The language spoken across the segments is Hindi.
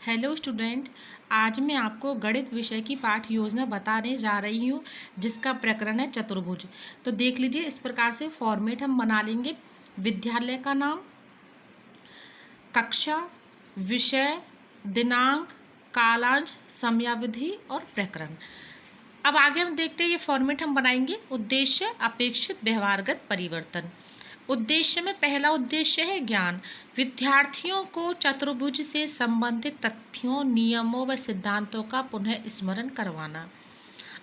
Hello student. आज मैं आपको गणित विषय की पाठ योजना बताने जा रही हूँ जिसका प्रकरण है चतुर्भुज। तो देख लीजिए, इस प्रकार से फॉर्मेट हम बना लेंगे। विद्यालय का नाम, कक्षा, विषय, दिनांक, कालांश, समयावधि और प्रकरण। अब आगे हम देखते हैं ये फॉर्मेट हम बनाएंगे। उद्देश्य, अपेक्षित व्यवहारगत परिवर्तन। उद्देश्य में पहला उद्देश्य है ज्ञान। विद्यार्थियों को चतुर्भुज से संबंधित तथ्यों, नियमों व सिद्धांतों का पुनः स्मरण करवाना।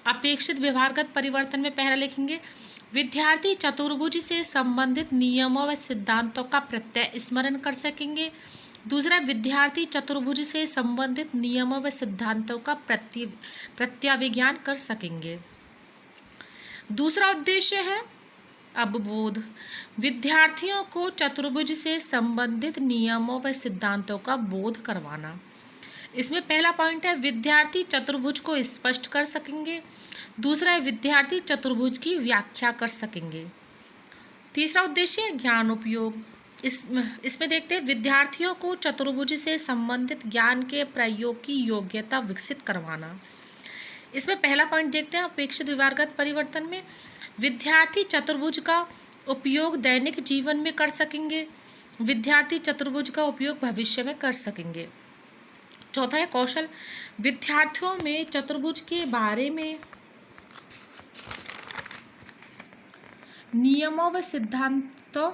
अपेक्षित व्यवहारगत परिवर्तन में पहला लिखेंगे, विद्यार्थी चतुर्भुज से संबंधित नियमों व सिद्धांतों का प्रत्यय स्मरण कर सकेंगे। दूसरा, विद्यार्थी चतुर्भुज से संबंधित नियमों व सिद्धांतों का प्रत्याभिज्ञान कर सकेंगे। दूसरा उद्देश्य है अवबोध। विद्यार्थियों को चतुर्भुज से संबंधित नियमों व सिद्धांतों का बोध करवाना। इसमें पहला पॉइंट है, विद्यार्थी चतुर्भुज को स्पष्ट कर सकेंगे। दूसरा है, विद्यार्थी चतुर्भुज की व्याख्या कर सकेंगे। तीसरा उद्देश्य है ज्ञान उपयोग। इसमें देखते हैं, विद्यार्थियों को चतुर्भुज से संबंधित ज्ञान के प्रयोग की योग्यता विकसित करवाना। इसमें पहला पॉइंट देखते हैं, अपेक्षित व्यवहारगत परिवर्तन में विद्यार्थी चतुर्भुज का उपयोग दैनिक जीवन में कर सकेंगे। विद्यार्थी चतुर्भुज का उपयोग भविष्य में कर सकेंगे। चौथा है कौशल। विद्यार्थियों में चतुर्भुज के बारे में नियमों व सिद्धांतों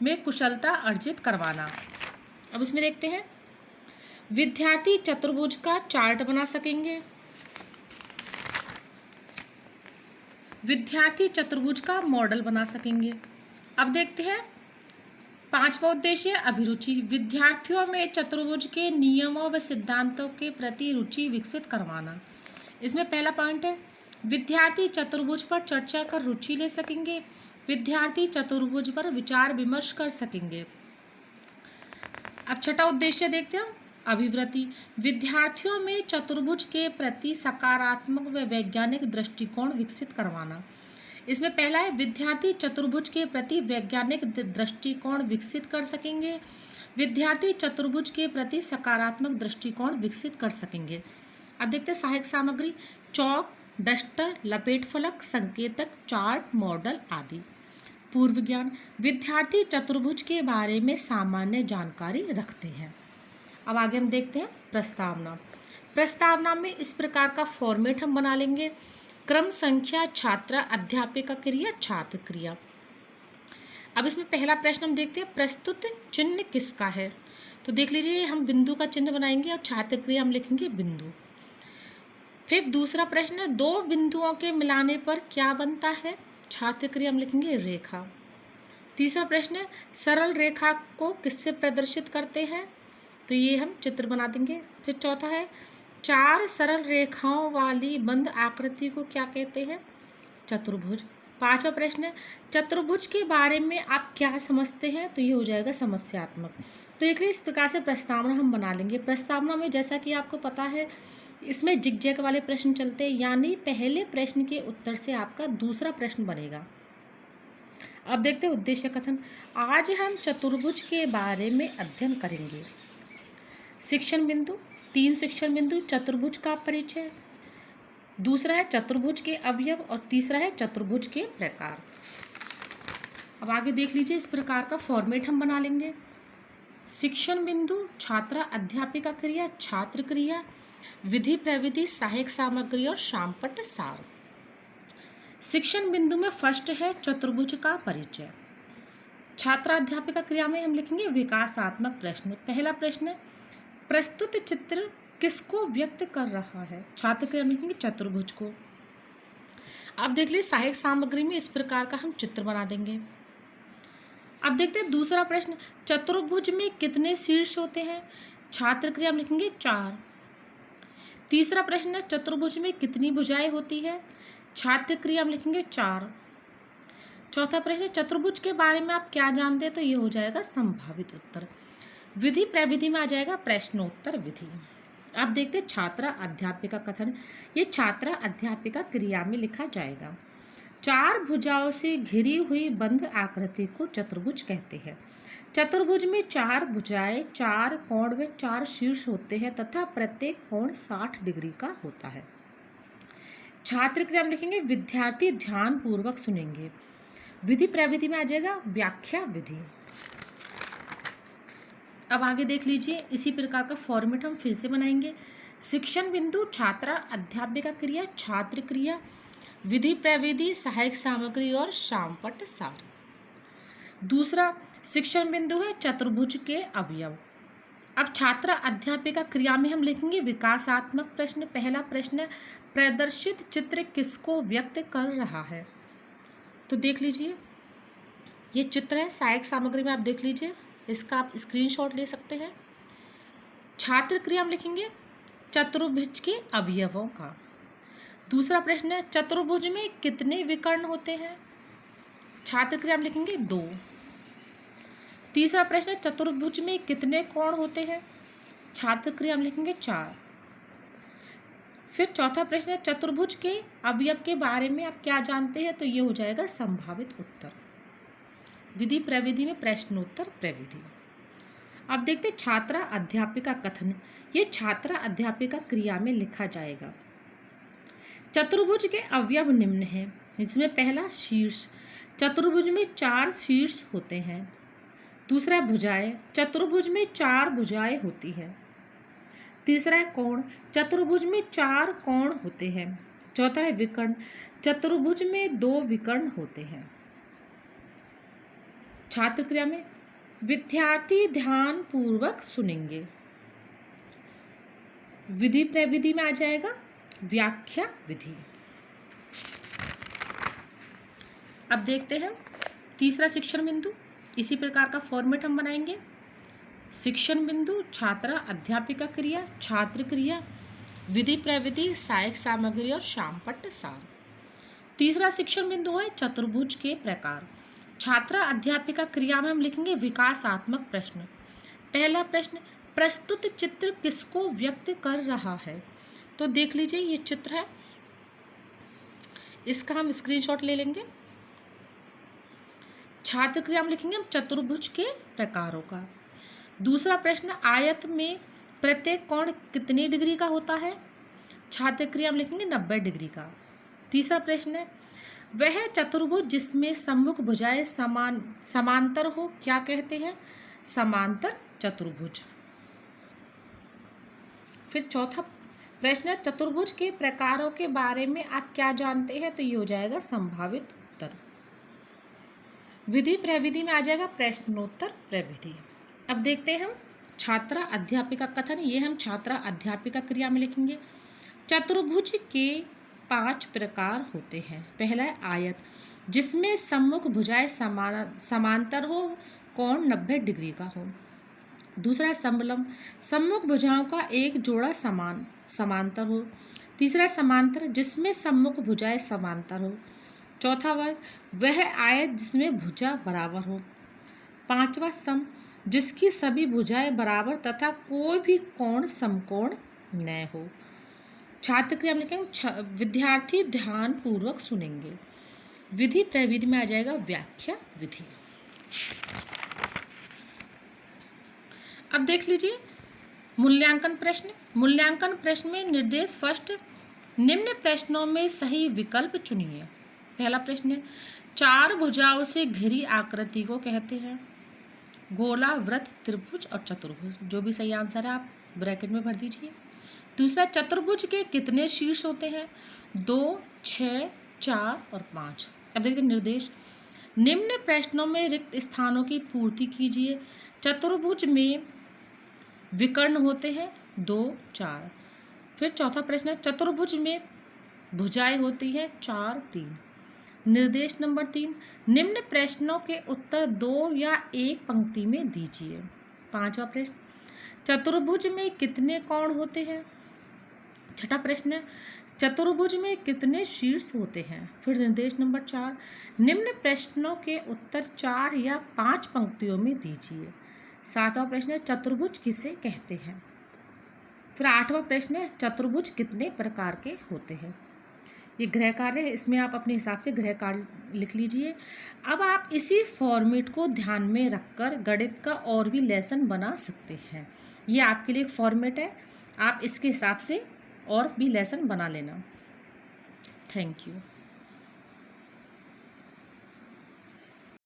में कुशलता अर्जित करवाना। अब इसमें देखते हैं, विद्यार्थी चतुर्भुज का चार्ट बना सकेंगे। विद्यार्थी चतुर्भुज का मॉडल बना सकेंगे। अब देखते हैं, पांचवा उद्देश्य है अभिरुचि। विद्यार्थियों में चतुर्भुज के नियमों व सिद्धांतों के प्रति रुचि विकसित करवाना। इसमें पहला पॉइंट है, विद्यार्थी चतुर्भुज पर चर्चा कर रुचि ले सकेंगे। विद्यार्थी चतुर्भुज पर विचार विमर्श कर सकेंगे। अब छठा उद्देश्य देखते हैं, अभिवृत्ति। विद्यार्थियों में चतुर्भुज के प्रति सकारात्मक व वैज्ञानिक दृष्टिकोण विकसित करवाना। इसमें पहला है, विद्यार्थी चतुर्भुज के प्रति वैज्ञानिक दृष्टिकोण विकसित कर सकेंगे। विद्यार्थी चतुर्भुज के प्रति सकारात्मक दृष्टिकोण विकसित कर सकेंगे। अब देखते हैं सहायक सामग्री, चौक, डस्टर, लपेट फलक, संकेतक, चार्ट, मॉडल आदि। पूर्व ज्ञान। विद्यार्थी चतुर्भुज के बारे में सामान्य जानकारी रखते हैं। अब आगे हम देखते हैं प्रस्तावना। प्रस्तावना में इस प्रकार का फॉर्मेट हम बना लेंगे, क्रम, संख्या, छात्र, अध्यापिका क्रिया, छात्र क्रिया। अब इसमें पहला प्रश्न हम देखते हैं, प्रस्तुत चिन्ह किसका है। तो देख लीजिए, हम बिंदु का चिन्ह बनाएंगे और छात्र क्रिया हम लिखेंगे बिंदु। फिर दूसरा प्रश्न है, दो बिंदुओं के मिलाने पर क्या बनता है। छात्र क्रिया हम लिखेंगे रेखा। तीसरा प्रश्न है, सरल रेखा को किससे प्रदर्शित करते हैं। तो ये हम चित्र बना देंगे। फिर चौथा है, चार सरल रेखाओं वाली बंद आकृति को क्या कहते हैं। चतुर्भुज। पांचवा प्रश्न है, चतुर्भुज के बारे में आप क्या समझते हैं। तो ये हो जाएगा समस्यात्मक। तो देखिए, इस प्रकार से प्रस्तावना हम बना लेंगे। प्रस्तावना में जैसा कि आपको पता है, इसमें जिगजैग वाले प्रश्न चलते हैं, यानी पहले प्रश्न के उत्तर से आपका दूसरा प्रश्न बनेगा। अब देखते हैं उद्देश्य कथन। आज हम चतुर्भुज के बारे में अध्ययन करेंगे। शिक्षण बिंदु, 3 शिक्षण बिंदु, चतुर्भुज का परिचय। दूसरा है चतुर्भुज के अवयव और तीसरा है चतुर्भुज के प्रकार। अब आगे देख लीजिए, इस प्रकार का फॉर्मेट हम बना लेंगे। शिक्षण बिंदु, छात्र अध्यापिका क्रिया, छात्र क्रिया, विधि प्रविधि, सहायक सामग्री और शामपट्ट सार। शिक्षण बिंदु में फर्स्ट है चतुर्भुज का परिचय। छात्र अध्यापिका क्रिया में हम लिखेंगे विकासात्मक प्रश्न। पहला प्रश्न है, प्रस्तुत चित्र किसको व्यक्त कर रहा है। छात्र क्रिया में लिखेंगे चतुर्भुज को। अब देख लीजिए, सहायक सामग्री में इस प्रकार का हम चित्र बना देंगे। अब देखते हैं दूसरा प्रश्न, चतुर्भुज में कितने शीर्ष होते हैं। छात्र क्रिया में लिखेंगे 4। तीसरा प्रश्न है, चतुर्भुज में कितनी भुजाएं होती है। छात्र क्रिया में लिखेंगे 4। चौथा प्रश्न, चतुर्भुज के बारे में आप क्या जानते हैं। तो ये हो जाएगा संभावित उत्तर। विधि प्रविधि में आ जाएगा प्रश्नोत्तर विधि। अब देखते हैं छात्र अध्यापिका कथन। ये छात्र अध्यापिका क्रिया में लिखा जाएगा। 4 भुजाओं से घिरी हुई बंद आकृति को चतुर्भुज कहते हैं। चतुर्भुज में 4 भुजाएं, 4 कोण व 4 शीर्ष होते हैं तथा प्रत्येक कोण 60 डिग्री का होता है। छात्र क्रिया में लिखेंगे विद्यार्थी ध्यान पूर्वक सुनेंगे। विधि प्रविधि में आ जाएगा व्याख्या विधि। अब आगे देख लीजिए, इसी प्रकार का फॉर्मेट हम फिर से बनाएंगे। शिक्षण बिंदु, छात्रा अध्यापिका क्रिया, छात्र क्रिया, विधि प्रविधि, सहायक सामग्री और शामपट सार। दूसरा शिक्षण बिंदु है चतुर्भुज के अवयव। अब छात्रा अध्यापिका क्रिया में हम लिखेंगे विकासात्मक प्रश्न। पहला प्रश्न, प्रदर्शित चित्र किसको व्यक्त कर रहा है? तो देख लीजिए, ये चित्र है, सहायक सामग्री में आप देख लीजिए, इसका आप स्क्रीनशॉट ले सकते हैं। छात्र क्रिया में लिखेंगे चतुर्भुज के अवयवों का। दूसरा प्रश्न है चतुर्भुज में कितने विकर्ण होते हैं? छात्र क्रिया में लिखेंगे 2। तीसरा प्रश्न है चतुर्भुज में कितने कोण होते हैं? छात्र क्रिया में लिखेंगे 4। फिर चौथा प्रश्न है चतुर्भुज के अवयव के बारे में आप क्या जानते हैं? तो ये हो जाएगा संभावित उत्तर। विधि प्रविधि में प्रश्नोत्तर प्रविधि। अब देखते छात्रा अध्यापिका कथन। ये छात्रा अध्यापिका क्रिया में लिखा जाएगा। चतुर्भुज के अवयव निम्न हैं, इसमें पहला शीर्ष, चतुर्भुज में 4 शीर्ष होते हैं। दूसरा भुजाएं, चतुर्भुज में 4 भुजाएं होती है। तीसरा है कोण, चतुर्भुज में 4 कोण होते हैं। चौथा है विकर्ण, चतुर्भुज में 2 विकर्ण होते हैं। छात्र क्रिया में विद्यार्थी ध्यान पूर्वक सुनेंगे। विधि प्रविधि में आ जाएगा व्याख्या विधि। अब देखते हैं तीसरा शिक्षण बिंदु। इसी प्रकार का फॉर्मेट हम बनाएंगे। शिक्षण बिंदु, छात्रा अध्यापिका क्रिया, छात्र क्रिया, विधि प्रविधि, सहायक सामग्री और शामपट सार। तीसरा शिक्षण बिंदु है चतुर्भुज के प्रकार। छात्रा अध्यापिका क्रिया में हम लिखेंगे विकासात्मक प्रश्न। पहला प्रश्न, प्रस्तुत चित्र किसको व्यक्त कर रहा है? तो देख लीजिए, ये चित्र है, इसका हम स्क्रीनशॉट ले लेंगे। छात्र क्रिया में लिखेंगे हम चतुर्भुज के प्रकारों का। दूसरा प्रश्न, आयत में प्रत्येक कोण कितनी डिग्री का होता है? छात्र क्रिया में लिखेंगे 90 डिग्री का। तीसरा प्रश्न है वह चतुर्भुज जिसमें सम्मुख भुजाएं समांतर हो क्या कहते हैं? समांतर चतुर्भुज। फिर चौथा प्रश्न है चतुर्भुज के प्रकारों के बारे में आप क्या जानते हैं? तो ये हो जाएगा संभावित उत्तर। विधि प्रविधि में आ जाएगा प्रश्नोत्तर प्रविधि। अब देखते हैं हम छात्रा अध्यापिका कथन। ये हम छात्रा अध्यापिका क्रिया में लिखेंगे। चतुर्भुज के 5 प्रकार होते हैं। पहला है आयत, जिसमें सम्मुख भुजाएं समांतर हो, कोण 90 डिग्री का हो। दूसरा है समलंब, सम्मुख भुजाओं का एक जोड़ा समांतर हो। तीसरा समांतर, जिसमें सम्मुख भुजाएं समांतर हो। चौथा वर्ग, वह आयत जिसमें भुजा बराबर हो। पांचवा सम, जिसकी सभी भुजाएं बराबर तथा कोई भी कोण समकोण न हो। छात्र क्रिया में लिखेंगे विद्यार्थी ध्यान पूर्वक सुनेंगे। विधि प्रविधि में आ जाएगा व्याख्या विधि। अब देख लीजिए मूल्यांकन प्रश्न। मूल्यांकन प्रश्न में निर्देश फर्स्ट, निम्न प्रश्नों में सही विकल्प चुनिए। पहला प्रश्न है 4 भुजाओं से घिरी आकृति को कहते हैं गोला, वृत्त, त्रिभुज और चतुर्भुज। जो भी सही आंसर है आप ब्रैकेट में भर दीजिए। दूसरा, चतुर्भुज के कितने शीर्ष होते हैं? 2, 6, 4 और 5। अब देखते हैं निर्देश। निम्न प्रश्नों में रिक्त स्थानों की पूर्ति कीजिए। चतुर्भुज में विकर्ण होते हैं 2, 4। फिर चौथा प्रश्न है चतुर्भुज में भुजाएं होती हैं 4, 3। निर्देश नंबर 3, निम्न प्रश्नों के उत्तर 2 या 1 पंक्ति में दीजिए। पांचवा प्रश्न, चतुर्भुज में कितने कोण होते हैं? छठा प्रश्न है चतुर्भुज में कितने शीर्ष होते हैं? फिर निर्देश नंबर 4, निम्न प्रश्नों के उत्तर 4 या 5 पंक्तियों में दीजिए। सातवां प्रश्न है चतुर्भुज किसे कहते हैं? फिर आठवां प्रश्न है चतुर्भुज कितने प्रकार के होते हैं? ये गृह कार्य है, इसमें आप अपने हिसाब से गृह कार्य लिख लीजिए। अब आप इसी फॉर्मेट को ध्यान में रखकर गणित का और भी लेसन बना सकते हैं। ये आपके लिए एक फॉर्मेट है, आप इसके हिसाब से और भी लेसन बना लेना। Thank you.